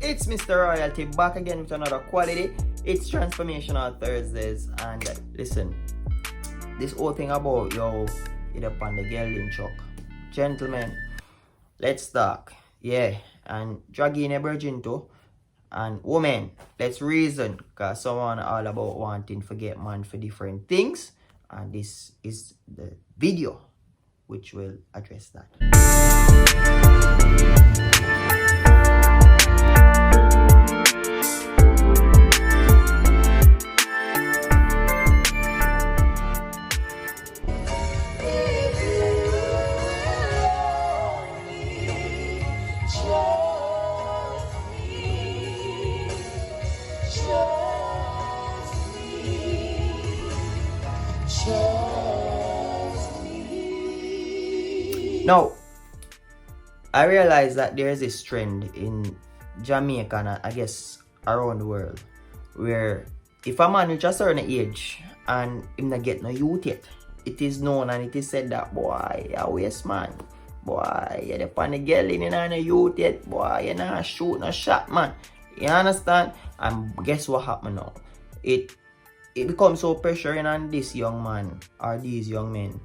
It's Mr. Royalty back again with another quality. It's Transformational Thursdays, and listen, this whole thing about it up on the gelding truck. Gentlemen, let's talk. Yeah, and drag in a virgin too. And women, let's reason, because someone all about wanting to get man for different things, and this is the video which will address that. Now, I realize that there is this trend in Jamaica and I guess around the world where if a man reach a certain age and him not get no youth yet, it is known and it is said that boy, a waste man, boy, you're the pan the girl in no youth yet, boy, you not shoot no shot, man. You understand? And guess what happened now? It becomes so pressuring on this young man or these young men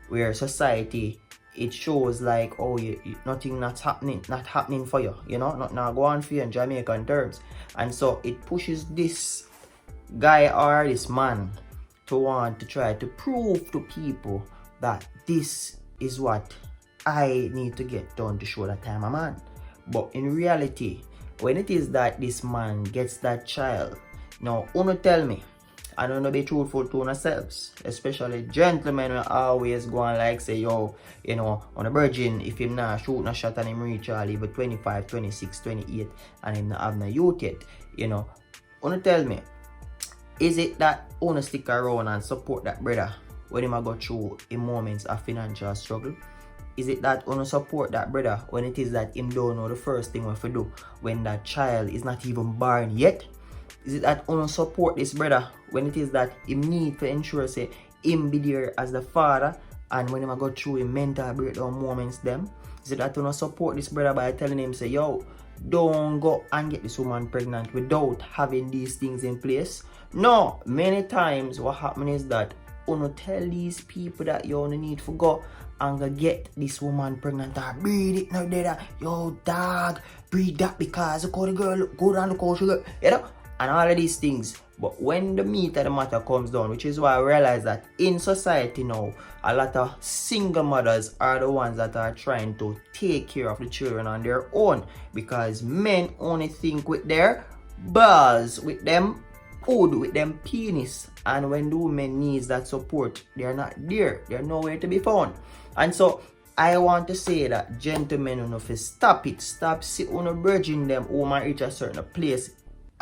where society, it shows like, oh, nothing not happening for you, you know, not go on for you in Jamaican terms. And so it pushes this guy or this man to want to try to prove to people that this is what I need to get done to show that I'm a man. But in reality, when it is that this man gets that child, now, wanna tell me, I don't know, be truthful to ourselves, especially gentlemen will always go and like say, yo, you know, on a virgin, if him not shoot no shot and him reach all even 25, 26, 28 and him not have no youth yet, you know, wanna tell me, is it that wanna stick around and support that brother when him a go through in moments of financial struggle? Is it that wanna support that brother when it is that him don't know the first thing what to do when that child is not even born yet? Is it that wanna support this brother when it is that him need to ensure say him be there as the father and when him a go through him mental breakdown moments them? Is it that wanna support this brother by telling him say, yo, don't go and get this woman pregnant without having these things in place? No, many times what happens is that wanna tell these people that you only need to go and go get this woman pregnant or breed it now there, yo dog, breed that because look how the girl look good and look how she look, you know? And all of these things. But when the meat of the matter comes down, which is why I realize that in society now, a lot of single mothers are the ones that are trying to take care of the children on their own, because men only think with their balls, with them food, with them penis, and when the woman needs that support, they're not there, they're nowhere to be found. And so I want to say that gentlemen, you know, if you stop sit on a virgin them who might reach a certain place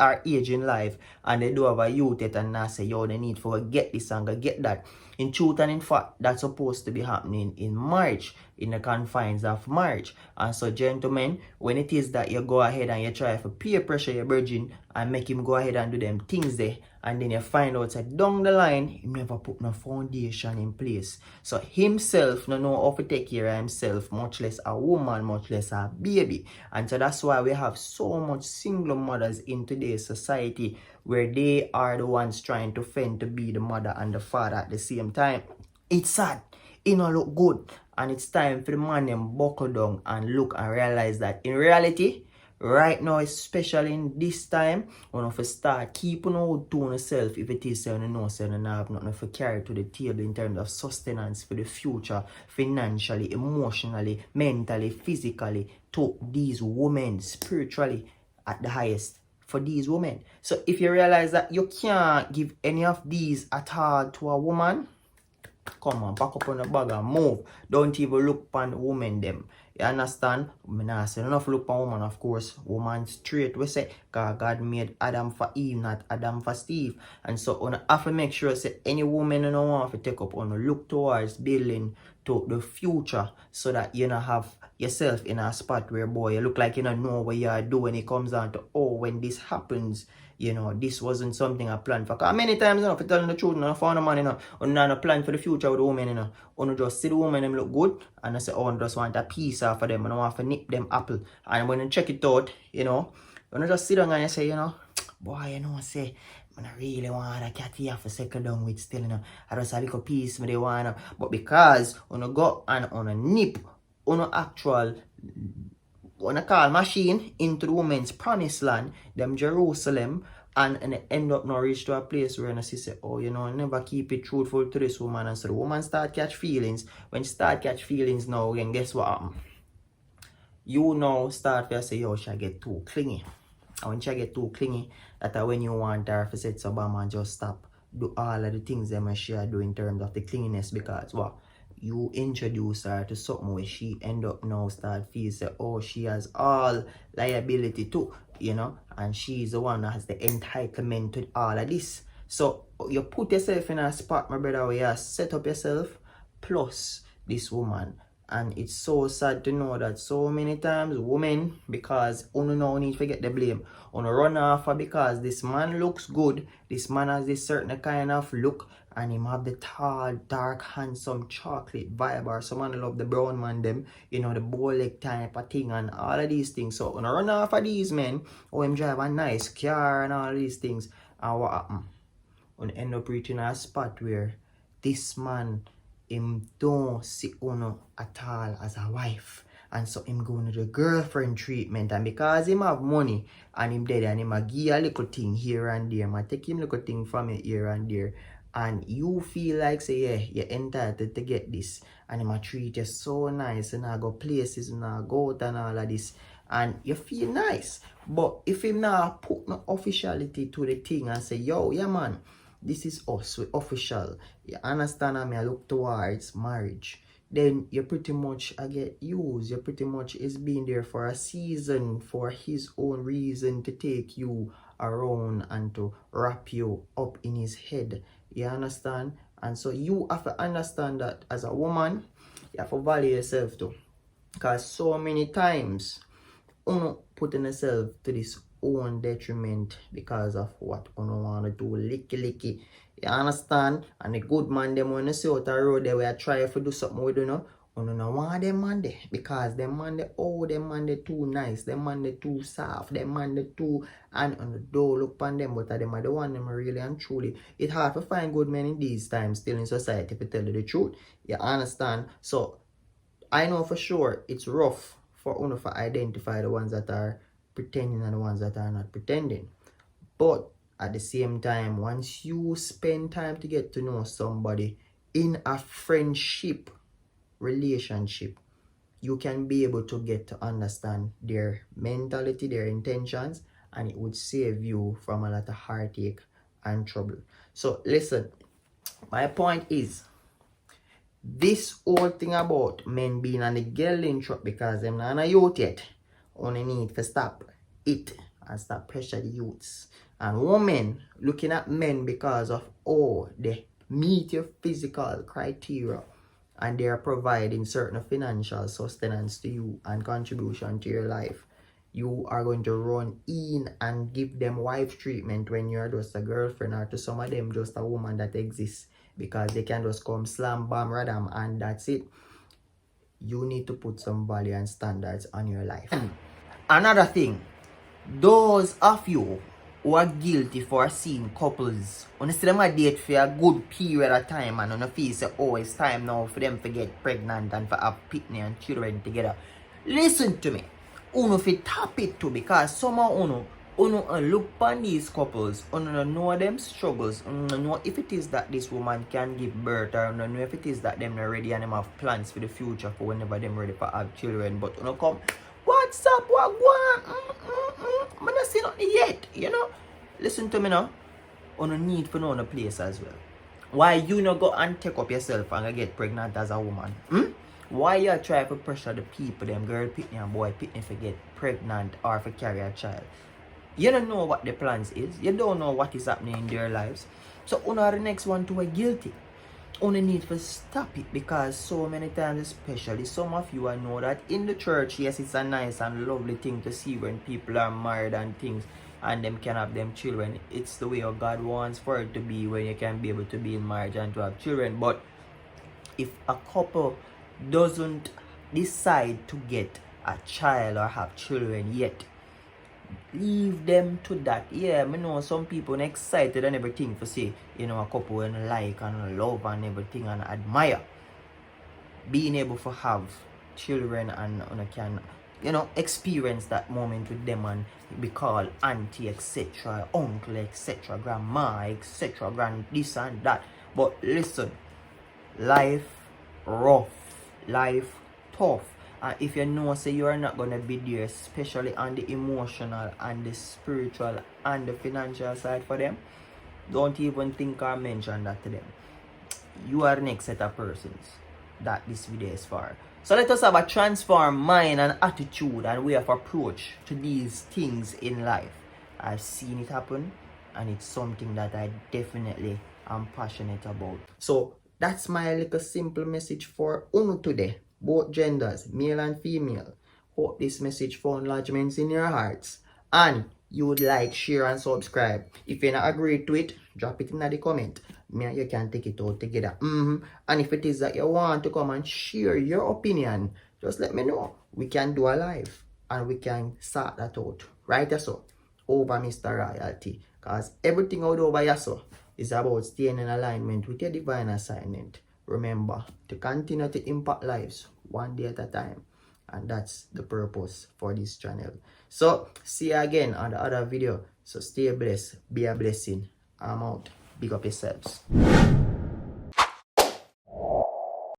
or age in life and they do have a youth yet and now say, yo, they need for get this and get that. In truth and in fact, that's supposed to be happening in marriage, in the confines of marriage. And so, gentlemen, when it is that you go ahead and you try to peer pressure your virgin and make him go ahead and do them things there, and then you find out that down the line, he never put no foundation in place. So himself no know how to take care of himself, much less a woman, much less a baby. And so that's why we have so much single mothers in today's society where they are the ones trying to fend to be the mother and the father at the same time. It's sad. It don't look good. And it's time for the man them buckle down and look and realize that in reality, right now, especially in this time, when you start keeping out to yourself if it is saying you know say you have nothing to carry to the table in terms of sustenance for the future, financially, emotionally, mentally, physically, to these women, spiritually at the highest for these women. So if you realize that you can't give any of these at all to a woman, come on, pack up on the bag and move. Don't even look upon the woman them. You understand? I not say enough look upon woman, of course. Woman straight we say, because God made Adam for Eve, not Adam for Steve. And so on have to make sure say any woman you don't want to take up on look towards building to the future so that you don't have yourself in a spot where boy you look like you don't know what you are doing. It comes down to, oh, when this happens, you know, this wasn't something I planned for. Because many times, you know, if you tell the truth, I found a man, you know, and not a plan for the future with the woman, you know. You just see the woman, them look good, and I say, oh, I just want a piece off of them, and I want to nip them apple. And when you check it out, you know, When you just sit down and you say, you know, boy, you know, say, I really want a cat here for second down with still, you know. I just a little piece me they want. But because when you go and on a nip, on a actual, when I call machine into the woman's promised land, them Jerusalem, and it end up now reach to a place where she say, oh, you know, never keep it truthful to this woman. And so the woman start catch feelings. When she start catch feelings now, then guess what happen? You now start to say, yo, she get too clingy. And when she get too clingy, that's when you want her to say, so Bama, just stop. Do all of the things that she do in terms of the clinginess, because what? You introduce her to something where she end up now start feel say, oh, she has all liability too, you know, and she's the one that has the entitlement to all of this. So you put yourself in a spot, my brother, where you set up yourself plus this woman. And it's so sad to know that so many times women, because uno no need to get the blame, uno run off because this man looks good, this man has this certain kind of look, and him have the tall, dark, handsome chocolate vibe, or someone love the brown man them, you know, the bow leg type of thing and all of these things. So uno run off of these men, or him drive a nice car and all of these things, and what happen? Uno end up reaching a spot where this man, him don't see uno at all as a wife, and so him going to the girlfriend treatment, and because him have money and him dead and him a give a little thing here and there, ma take him little thing from you here and there, and you feel like say yeah, you're entitled to get this, and him a treat you so nice, and I go places and I go out and all of this, and you feel nice. But if him not put no officiality to the thing and say, yo, yeah man, this is us, we official, you understand, I mean, I look towards marriage, then you pretty much get used. You pretty much is being there for a season for his own reason to take you around and to wrap you up in his head. You understand? And so you have to understand that as a woman, you have to value yourself too. Because so many times, putting yourself to this own detriment because of what you want to do, licky. You understand? And the good man, them when you see out the road, they will try to do something with you know. You no want them man there, because them man they, oh, them man they too nice, them man they too soft, them man they too, and on the door look upon them, but them are the one them really and truly. It's hard to find good men in these times still in society, if you tell you the truth. You understand? So I know for sure it's rough for uno to identify the ones that are pretending and the ones that are not pretending. But at the same time, once you spend time to get to know somebody in a friendship relationship, you can be able to get to understand their mentality, their intentions, and it would save you from a lot of heartache and trouble. So listen, my point is, this whole thing about men being on the gelding truck because them not on a youth yet, only need to stop it and stop pressure the youths. And women looking at men because of they meet your physical criteria and they are providing certain financial sustenance to you and contribution to your life. You are going to run in and give them wife treatment when you're just a girlfriend, or to some of them just a woman that exists, because they can just come slam bam radam and that's it. You need to put some value and standards on your life. And another thing, those of you who are guilty for seeing couples when you see them a date for a good period of time and you feel say, oh, it's time now for them to get pregnant and for have pitney and children together, listen to me. Uno fit tap it too, because somehow uno look upon these couples, uno know them struggles, uno know if it is that this woman can give birth, or uno know if it is that them are ready and them have plans for the future for whenever them ready for have children. But uno come, what's up, what go on? I don't see nothing yet, you know. Listen to me now. Uno need for know the place as well. Why you not go and take up yourself and get pregnant as a woman? Why you try to pressure the people, them girl pitney and boy pitney for get pregnant or for carry a child? You don't know what the plans is. You don't know what is happening in their lives. So uno are the next one to be guilty. Uno need to stop it, because so many times, especially some of you, I know that in the church, yes, it's a nice and lovely thing to see when people are married and things, and them can have them children. It's the way of God wants for it to be, when you can be able to be in marriage and to have children. But if a couple doesn't decide to get a child or have children yet, Leave them to that. Yeah, me know some people excited and everything for see, a couple and like and love and everything and admire. Being able to have children and can experience that moment with them and be called auntie, etc., uncle, etc., grandma, etc., grand this and that. But listen, life rough, life tough, and if you know say you are not gonna be there, especially on the emotional and the spiritual and the financial side for them, don't even think or mention that to them. You are the next set of persons that this video is for. So let us have a transform mind and attitude and way of approach to these things in life. I've seen it happen and it's something that I definitely am passionate about. So that's my little simple message for Uno today. Both genders, male and female. Hope this message found lodgements in your hearts. And you would like, share, and subscribe. If you're not agreed to it, drop it in the comment. Me and you can take it out together. And if it is that you want to come and share your opinion, just let me know. We can do a live and we can sort that out. Right, so over Mr. Royalty. Because everything out over here so is about staying in alignment with your divine assignment. Remember to continue to impact lives one day at a time. And that's the purpose for this channel. So see you again on the other video. So stay blessed, be a blessing. I'm out. Big up yourselves.